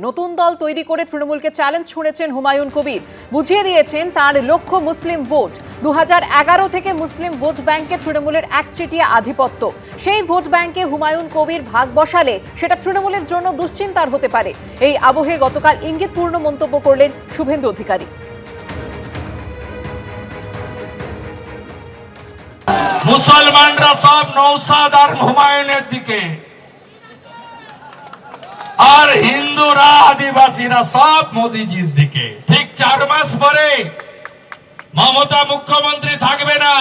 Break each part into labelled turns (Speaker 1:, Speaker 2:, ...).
Speaker 1: নতুন দল তৈরি করে তৃণমূলকে চ্যালেঞ্জ ছুঁড়েছেন হুমায়ুন কবির। বুঝিয়ে দিয়েছেন তার লক্ষ্য মুসলিম ভোট। 2011 থেকে মুসলিম ভোট ব্যাংকে তৃণমূলের একচেটিয়া আধিপত্য। সেই ভোট ব্যাংকে হুমায়ুন কবির ভাগ বসালে সেটা তৃণমূলের জন্য দুশ্চিন্তার হতে পারে। এই আবহে গতকাল ইঙ্গিতপূর্ণ মন্তব্য করলেন শুভেন্দু অধিকারী।
Speaker 2: মুসলমানরা সব নৌসাদ আর হুমায়ুনের দিকে, আর হিন্দুরা আদিবাসীরা সব মোদিজির দিকে। ঠিক 4 মাস পরে মমতা মুখ্যমন্ত্রী থাকবে না।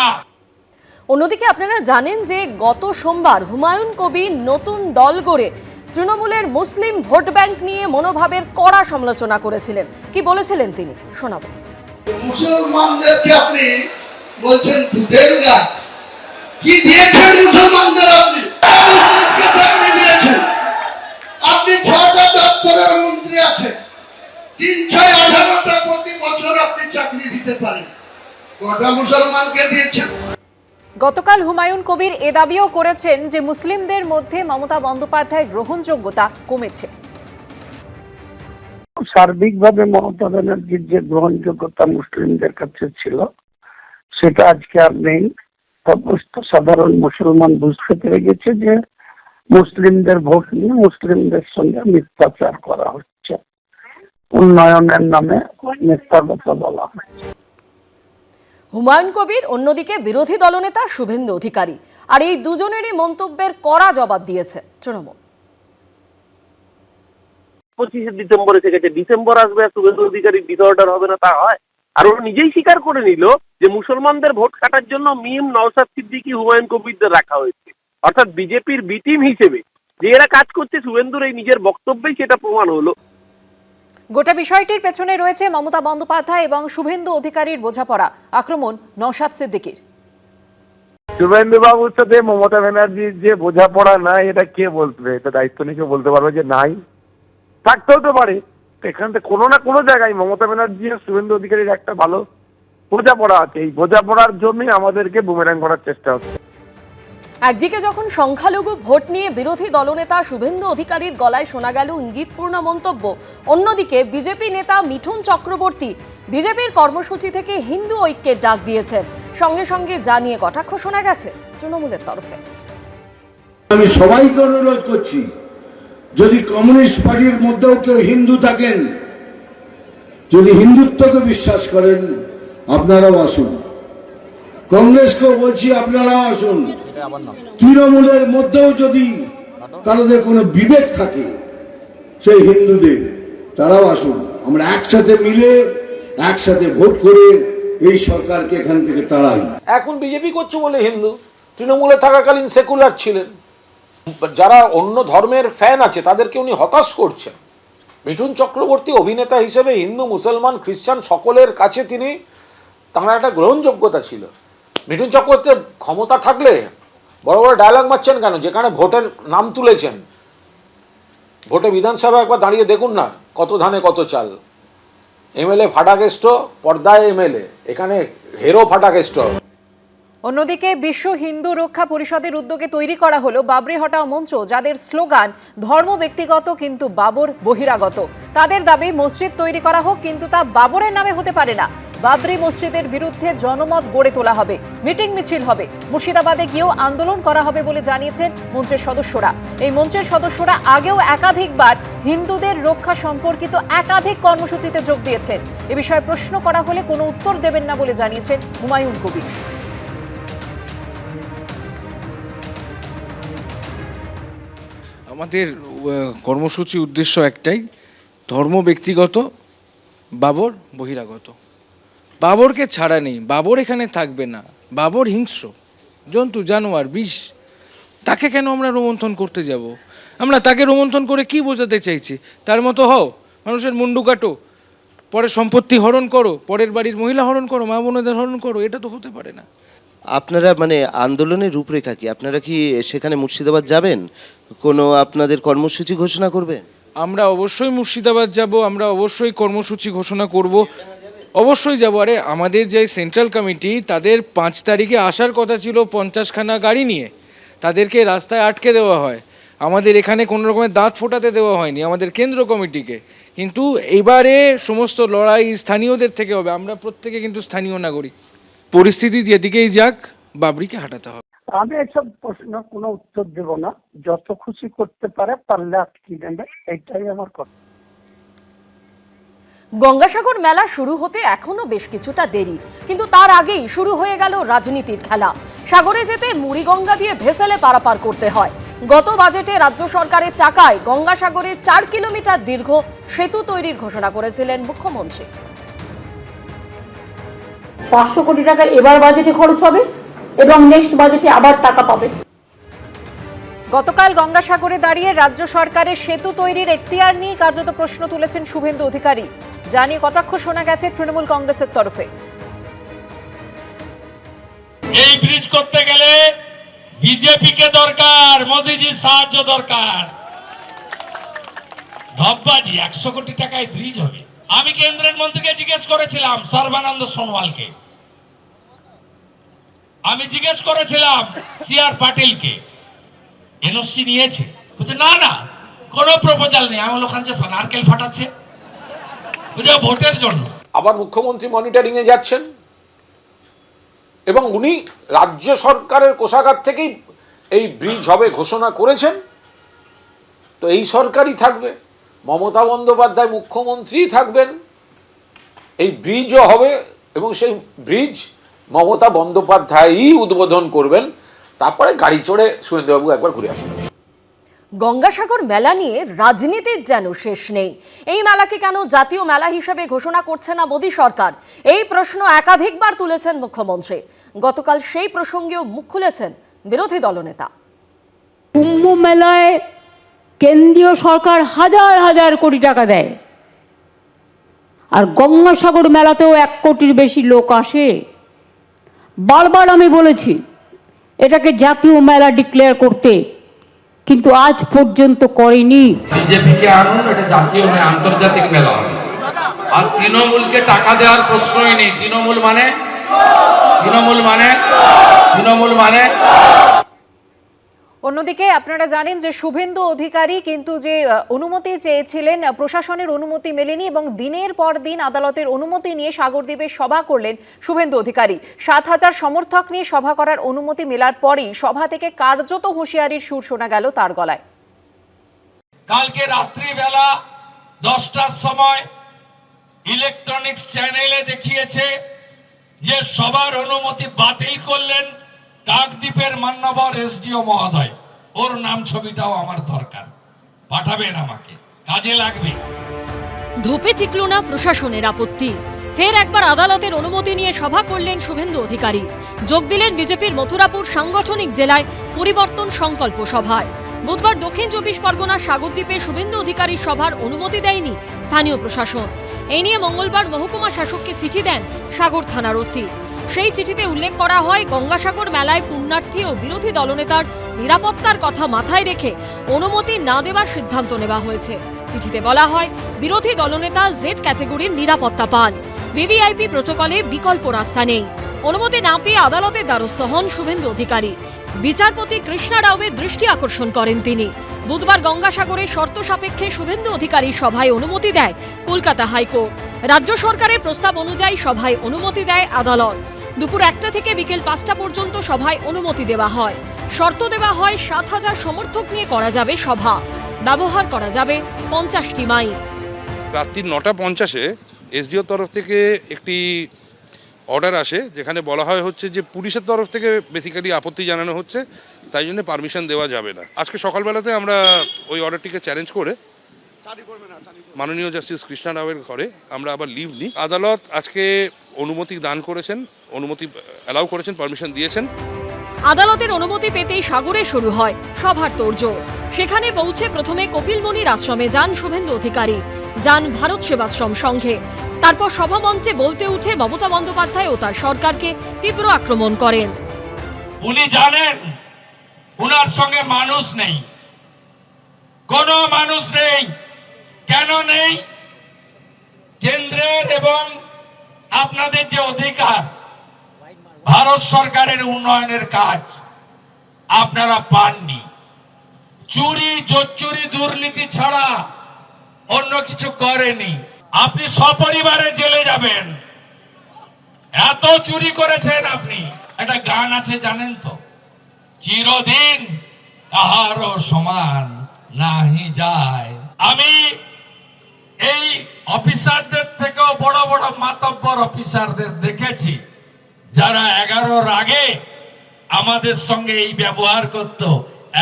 Speaker 3: অন্যদিকে আপনারা জানেন যে গত সোমবার হুমায়ুন কবির নতুন দল গড়ে তৃণমূলের মুসলিম ভোট ব্যাংক নিয়ে মনোভাবের কড়া সমালোচনা করেছিলেন। কি বলেছিলেন তিনি, শোনাবো।
Speaker 4: মুসলমানদেরকে আপনি বলছেন দুধের গাছ, কি দিয়েছেন মুসলমানদের? আপনি দিয়েছেন, আপনি 6টা দপ্তরের মন্ত্রী আছেন, 3-6-18টা প্রতি বছর আপনি চাকরি দিতে পারেন, কটা মুসলমানকে দিয়েছেন?
Speaker 1: গতকাল হুমায়ুন কবির এ দাবিও করেছেন যে মুসলিমদের মধ্যে মমতা বন্দ্যোপাধ্যায়ের গ্রহণযোগ্যতা কমেছে।
Speaker 5: সার্বিকভাবে মমতা ব্যানার্জির যে গ্রহণযোগ্যতা মুসলিমদের কাছে ছিল সেটা আজকে আর নেই। সমস্ত সাধারণ মুসলমান বুঝতে পেরে গেছে যে মুসলিমদের ভোট নিয়ে মুসলিমদের সঙ্গে মিথ্যাচার করা হচ্ছে, উন্নয়নের নামে মিথ্যা কথা বলা হচ্ছে।
Speaker 3: হুমায়ুন কবির, অন্যদিকে বিরোধী দলনেতা শুভেন্দু অধিকারী, আর এই দুজনেরই মন্তব্যের কড়া জবাব দিয়েছে তৃণমূল।
Speaker 6: 25 ডিসেম্বর এসে গেছে, ডিসেম্বর আসবে আর শুভেন্দু অধিকারীর ডিসঅর্ডার হবে না, তা হয়? আর ওরা নিজেই স্বীকার করে নিল যে মুসলমানদের ভোট কাটার জন্য মিম, নওশাদ সিদ্দিকী, হুমায়ুন কবিরদের রাখা হয়েছে, অর্থাৎ বিজেপির বি টিম হিসেবে যে এরা কাজ করছে। শুভেন্দুর এই নিজের বক্তব্যেই সেটা প্রমাণ হলো।
Speaker 1: গোটা বিষয়টির পেছনে রয়েছে মমতা বন্দ্যোপাধ্যায় এবং শুভেন্দু অধিকারীর বোঝাপড়া। আক্রমণ নওশাদ সিদ্দিকীর।
Speaker 7: শুভেন্দু বাবুর সাথে মমতা ব্যানার্জির যে বোঝাপড়া নাই, এটা কে বলবে? এটা দায়িত্ব নিয়ে বলতে পারবে যে নাই? থাকতেও তো পারে। এখান থেকে কোনো না কোনো জায়গায় মমতা ব্যানার্জি আর শুভেন্দু অধিকারীর একটা ভালো বোঝাপড়া আছে। এই বোঝাপড়ার জন্যই আমাদেরকে বুমেরাং করার চেষ্টা হচ্ছে।
Speaker 3: একদিকে যখন সংখ্যালঘু ভোট নিয়ে বিরোধী দলনেতা শুভেন্দু অধিকারীর গলায় শোনা গেল ইঙ্গিতপূর্ণ মন্তব্য, অন্যদিকে বিজেপি নেতা মিঠুন চক্রবর্তী বিজেপির কর্মসূচি থেকে হিন্দু ঐক্যের ডাক দিয়েছেন। সঙ্গে সঙ্গে জানিয়ে কটাক্ষ শোনা গেছে তৃণমূলের তরফে।
Speaker 4: আমি সবাইকে অনুরোধ করছি, যদি কমিউনিস্ট পার্টির মধ্যেও কেউ হিন্দু থাকেন, যদি হিন্দুত্বকে বিশ্বাস করেন, আপনারাও আসুন। কংগ্রেসকেও বলছি আপনারাও আসুন। তৃণমূলের মধ্যেও যদি কারোদের কোনো বিবেক থাকে সেই হিন্দুদের, তারাও আসুন। আমরা একসাথে মিলে একসাথে ভোট করে এই সরকারকে এখান থেকে তাড়াই।
Speaker 8: এখন বিজেপি করছে বলে হিন্দু, তৃণমূলে থাকাকালীন সেকুলার ছিলেন। যারা অন্য ধর্মের ফ্যান আছে তাদেরকে উনি হতাশ করছেন। মিঠুন চক্রবর্তী অভিনেতা হিসেবে হিন্দু, মুসলমান, খ্রিস্টান সকলের কাছে তাঁর একটা গ্রহণযোগ্যতা ছিল। মিঠুন চক্রবর্তীর ক্ষমতা থাকলে বড় বড় ডায়লগ মারছেন কেন? যেখানে ভোটের নাম তুলেছেন, ভোটে বিধানসভা একবার দাঁড়িয়ে দেখুন না, কত ধানে কত চাল। এমএলএ ফাটাকেষ্ট, পর্দায় এমএলএ, এখানে হেরো ফাটাকেষ্ট।
Speaker 1: অন্যদিকে বিশ্ব হিন্দু রক্ষা পরিষদের উদ্যোগে তৈরি করা হলো বাবরি হটাও মঞ্চ, যাদের স্লোগান ধর্ম ব্যক্তিগত কিন্তু বাবর বহিরাগত। তাদের দাবি মসজিদ তৈরি করা হোক, কিন্তু তা বাবরের নামে হতে পারে না। বাবরি মসজিদের বিরুদ্ধে জনমত গড়ে তোলা হবে, মিটিং মিছিল হবে, মুর্শিদাবাদে গিয়েও আন্দোলন করা হবে বলে জানিয়েছেন মঞ্চের সদস্যরা। এই মঞ্চের সদস্যরা আগেও একাধিকবার হিন্দুদের রক্ষা সম্পর্কিত একাধিক কর্মসূচিতে যোগ দিয়েছেন। এ বিষয়ে প্রশ্ন করা হলে কোনো উত্তর দেবেন না বলে জানিয়েছেন হুমায়ুন কবির।
Speaker 9: আমাদের কর্মসূচি উদ্দেশ্য একটাই, ধর্ম ব্যক্তিগত, বাবর বহিরাগত। বাবরকে ছাড়া নেই, বাবর এখানে থাকবে না। বাবর হিংস্র জন্তু, জানোয়ার, বিষ। তাকে কেন আমরা রোমন্থন করতে যাব? আমরা তাকে রোমন্থন করে কি বোঝাতে চাইছি? তার মতো হও, মানুষের মুন্ডু কাটো, পরে সম্পত্তি হরণ করো, পরের বাড়ির মহিলা হরণ করো, মা বোনদের হরণ করো, এটা তো হতে পারে না।
Speaker 10: আপনারা আন্দোলনের রূপরেখা কি? আপনারা কি সেখানে মুর্শিদাবাদ যাবেন? কোনো আপনাদের কর্মসূচি ঘোষণা করবেন?
Speaker 9: আমরা অবশ্যই মুর্শিদাবাদ যাব, আমরা অবশ্যই কর্মসূচি ঘোষণা করব, অবশ্যই যাব। আরে আমাদের যে সেন্ট্রাল কমিটি, তাদের 5 তারিখে আসার কথা ছিল 50খানা গাড়ি নিয়ে, তাদেরকে রাস্তায় আটকে দেওয়া হয়। আমাদের এখানে কোনো রকমের দাঁত ফোটাতে দেওয়া হয়নি আমাদের কেন্দ্র কমিটিকে, কিন্তু এবারে সমস্ত লড়াই স্থানীয়দের থেকে হবে। আমরা প্রত্যেকে কিন্তু স্থানীয় নাগরিক, পরিস্থিতি যেদিকেই যাক বাবরিকে হাঁটাতে হবে।
Speaker 5: আমি এসব প্রশ্ন কোনো উত্তর দেব না, যত খুশি করতে পারে পারলে আটকে নেবে, এইটাই আমার কথা।
Speaker 3: গঙ্গাসাগর মেলা শুরু হতে এখনো বেশ কিছুটা দেরি, কিন্তু তার আগেই শুরু হয়ে গেল রাজনীতির খেলা। সাগরে যেতে মুড়িগঙ্গা দিয়ে ভেসেলে পারাপার করতে হয়। গত বাজেটে রাজ্য সরকারের টাকায় গঙ্গাসাগরে 4 কিলোমিটার দীর্ঘ সেতু তৈরির ঘোষণা করেছিলেন মুখ্যমন্ত্রী।
Speaker 11: 500 কোটি টাকা এবার বাজেটে খরচ হবে এবং নেক্সট বাজেটে আবার টাকা পাবে।
Speaker 1: গতকাল গঙ্গাসাগরে দাঁড়িয়ে রাজ্য সরকারের সেতু তৈরির এখতিয়ার নিয়ে কার্যত প্রশ্ন তুলেছেন শুভেন্দু অধিকারী। জানিয়ে কটাক্ষ শোনা গেছে তৃণমূল কংগ্রেসের তরফে।
Speaker 2: এই ব্রিজ করতে গেলে বিজেপি কে দরকার, মোদিজির সাহায্য দরকার। ধব্বাজি 100 কোটি টাকায় ব্রিজ হবে। আমি কেন্দ্রের মন্ত্রীকে জিজ্ঞেস করেছিলাম, সর্বানন্দ সোনোয়ালকে, আমি জিজ্ঞেস করেছিলাম সিআর পাটিলকে, এনওসি নিয়েছে? বলছে না না কোনো প্রপোজাল নেই। আমি ওখানে যে নারকেল ফাটাচ্ছে বুঝে ভোটের জন্য।
Speaker 8: আবার মুখ্যমন্ত্রী মনিটরিং এ যাচ্ছেন এবং উনি রাজ্য সরকারের কোষাগার থেকেই এই ব্রিজ হবে ঘোষণা করেছেন। তো এই সরকারই থাকবে, মমতা বন্দ্যোপাধ্যায় মুখ্যমন্ত্রী থাকবেন, এই ব্রিজও হবে এবং সেই ব্রিজ মমতা বন্দ্যোপাধ্যায়ই উদ্বোধন করবেন। তারপরে গাড়ি চড়ে শুভেন্দুবাবু একবার ঘুরে আসবেন।
Speaker 3: গঙ্গাসাগর মেলা নিয়ে রাজনীতির যেন শেষ নেই। এই মেলাকে কেন জাতীয় মেলা হিসেবে ঘোষণা করছে না মোদী সরকার, এই প্রশ্ন একাধিকবার তুলেছেন মুখ্যমন্ত্রী। গতকাল সেই প্রসঙ্গেও মুখ খুলেছেন বিরোধী দলনেতা।
Speaker 11: কুম্ভ মেলায় কেন্দ্রীয় সরকার হাজার হাজার কোটি টাকা দেয়, আর গঙ্গাসাগর মেলাতেও 1 কোটির বেশি লোক আসে। বারবার আমি বলেছি এটাকে জাতীয় মেলা ডিক্লেয়ার করতে, কিন্তু আজ পর্যন্ত করেনি।
Speaker 2: বিজেপিকে আনুন, এটা জাতীয় নয় আন্তর্জাতিক মেলা হবে। আর তৃণমূলকে টাকা দেওয়ার প্রশ্নই নেই। তৃণমূল মানে
Speaker 1: অন্যদিকে আপনারা জানেন যে শুভেন্দু অধিকারী কিন্তু যে অনুমতি চেয়েছিলেন, প্রশাসনের অনুমতি মেলেনি এবং দিনের পর দিন আদালতের অনুমতি নিয়ে সাগরদ্বীপে সভা করলেন শুভেন্দু অধিকারী। 7000 সমর্থক নিয়ে সভা করার অনুমতি মেলার পরই সভা থেকে কার্যত হুঁশিয়ারির সুর শোনা গেল তার গলায়।
Speaker 2: কালকে রাত্রিবেলা 10টার সময় ইলেকট্রনিক্স চ্যানেলে দেখিয়েছে যে সবার অনুমতি বাতিল করলেন কাকদ্বীপের মান্যবর এসডিও মহোদয়। ওর নাম ছবিটাও আমার দরকার, পাঠাবেন আমাকে, কাজে লাগবে।
Speaker 3: ধোপে টিকল না প্রশাসনের আপত্তি। ফের একবার আদালতের অনুমতি নিয়ে সভা করলেন শুভেন্দু অধিকারী। যোগ দিলেন বিজেপির মথুরাপুর সাংগঠনিক জেলায় পরিবর্তন সংকল্প সভায়। বুধবার দক্ষিণ 24 পরগনার সাগরদ্বীপে শুভেন্দু অধিকারীর সভার অনুমতি দেয়নি স্থানীয় প্রশাসন। এই নিয়ে মঙ্গলবার মহকুমা শাসককে চিঠি দেন সাগর থানার ওসি। সেই চিঠিতে উল্লেখ করা হয়, গঙ্গাসাগর মেলায় পুণ্যার্থী ও বিরোধী দলনেতার নিরাপত্তার কথা মাথায় রেখে অনুমতি না দেওয়ার সিদ্ধান্ত নেওয়া হয়েছে। চিঠিতে বলা হয়, বিরোধী দলনেতা জেড ক্যাটেগরির নিরাপত্তা পান, ভিভিআইপি প্রোটোকলে বিকল্প রাস্তা নেই। অনুমতি না পেয়ে আদালতের দ্বারস্থ হন শুভেন্দু অধিকারী। বিচারপতি কৃষ্ণা রাওয়ের দৃষ্টি আকর্ষণ করেন তিনি। বুধবার গঙ্গাসাগরের শর্ত সাপেক্ষে শুভেন্দু অধিকারীর সভায় অনুমতি দেয় কলকাতা হাইকোর্ট। রাজ্য সরকারের প্রস্তাব অনুযায়ী সভায় অনুমতি দেয় আদালত। দুপুর 1টা থেকে বিকেল 5টা পর্যন্ত সভায় অনুমতি দেওয়া হয়। শর্ত দেওয়া হয় 7000 সমর্থক নিয়ে করা যাবে সভা, ব্যবহার করা যাবে 50টি মাইক।
Speaker 12: রাত্রি 9:50-এ এসডিওর তরফ থেকে একটি অর্ডার আসে, যেখানে বলা হয় হচ্ছে যে পুলিশের তরফ থেকে বেসিক্যালি আপত্তি জানানো হচ্ছে, তাই জন্য পারমিশন দেওয়া যাবে না। আজকে সকালবেলাতে আমরা ওই অর্ডারটিকে চ্যালেঞ্জ করে মাননীয় জাস্টিস কৃষ্ণা রাওয়ের ঘরে আমরা আবার লিভ নিই। আদালত আজকে অনুমতি দান করেছেন, অনুমতি অ্যালাউ করেছেন, পারমিশন দিয়েছেন।
Speaker 3: আদালতের অনুমতি পেতেই সাগরে শুরু হয় সভার তোড়জোড়। সেখানে পৌঁছে প্রথমে কপিলমুনির আশ্রমে যান শুভেন্দু অধিকারী, যান ভারত সেবাশ্রম সংঘে। তারপর সভামঞ্চে বলতে উঠে মমতা বন্দ্যোপাধ্যায় ও তার সরকারকে তীব্র আক্রমণ করেন।
Speaker 2: উনি জানেন উনার সঙ্গে মানুষ নেই, কোনো মানুষ নেই। কেন নেই? কেন্দ্রের এবং আপনাদের যে অধিকার, ভারত সরকারের উন্নয়নের কাজ আপনারা পাননি। চুরি জোচ্চুরি দুর্নীতি ছাড়া অন্য কিছু করেনি। আপনি সপরিবারে জেলে যাবেন, এত চুরি করেছেন আপনি। একটা গান আছে জানেন তো, চিরদিন কাহারও সমান নাহি যায়। আমি এই অফিসারদের থেকেও বড় বড় মাতব্বর অফিসারদের দেখেছি যারা 11-র আগে আমাদের সঙ্গে এই ব্যবহার করত,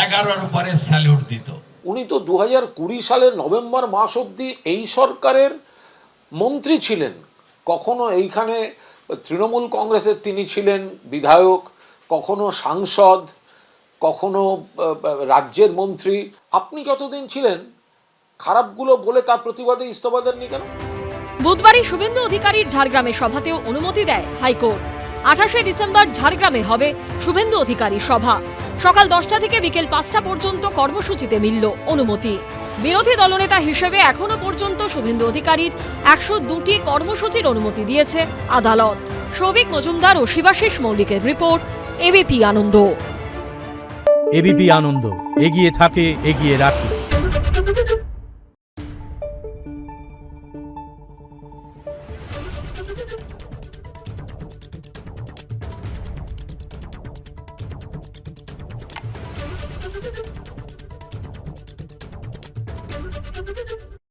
Speaker 2: 11-র পরে স্যালুট দিত।
Speaker 8: উনি তো 2020 সালের নভেম্বর মাস অবধি এই সরকারের মন্ত্রী ছিলেন। কখনো এইখানে তৃণমূল কংগ্রেসের তিনি ছিলেন বিধায়ক, কখনো সাংসদ, কখনো রাজ্যের মন্ত্রী। আপনি যতদিন ছিলেন খারাপগুলো বলে তার প্রতিবাদে ইস্তফা দেননি কেন?
Speaker 3: বুধবারই শুভেন্দু অধিকারীর ঝাড়গ্রামে সভাতেও অনুমতি দেয় হাইকোর্ট। 28শে ডিসেম্বর ঝাড়গ্রামে হবে শুভেন্দু অধিকারী সভা। সকাল 10টা থেকে বিকেল 5টা পর্যন্ত কর্মসূচিতে মিলল অনুমতি। বিরোধী দলনেতা হিসেবে এখনো পর্যন্ত শুভেন্দু অধিকারীর 102টি কর্মসূচির অনুমতি দিয়েছে আদালত। সৌভিক মজুমদার ও শিবাশিস মৌলিকের রিপোর্ট, এবিপি আনন্দ।
Speaker 13: এবিপি আনন্দ, এগিয়ে থাকে, এগিয়ে রাখে।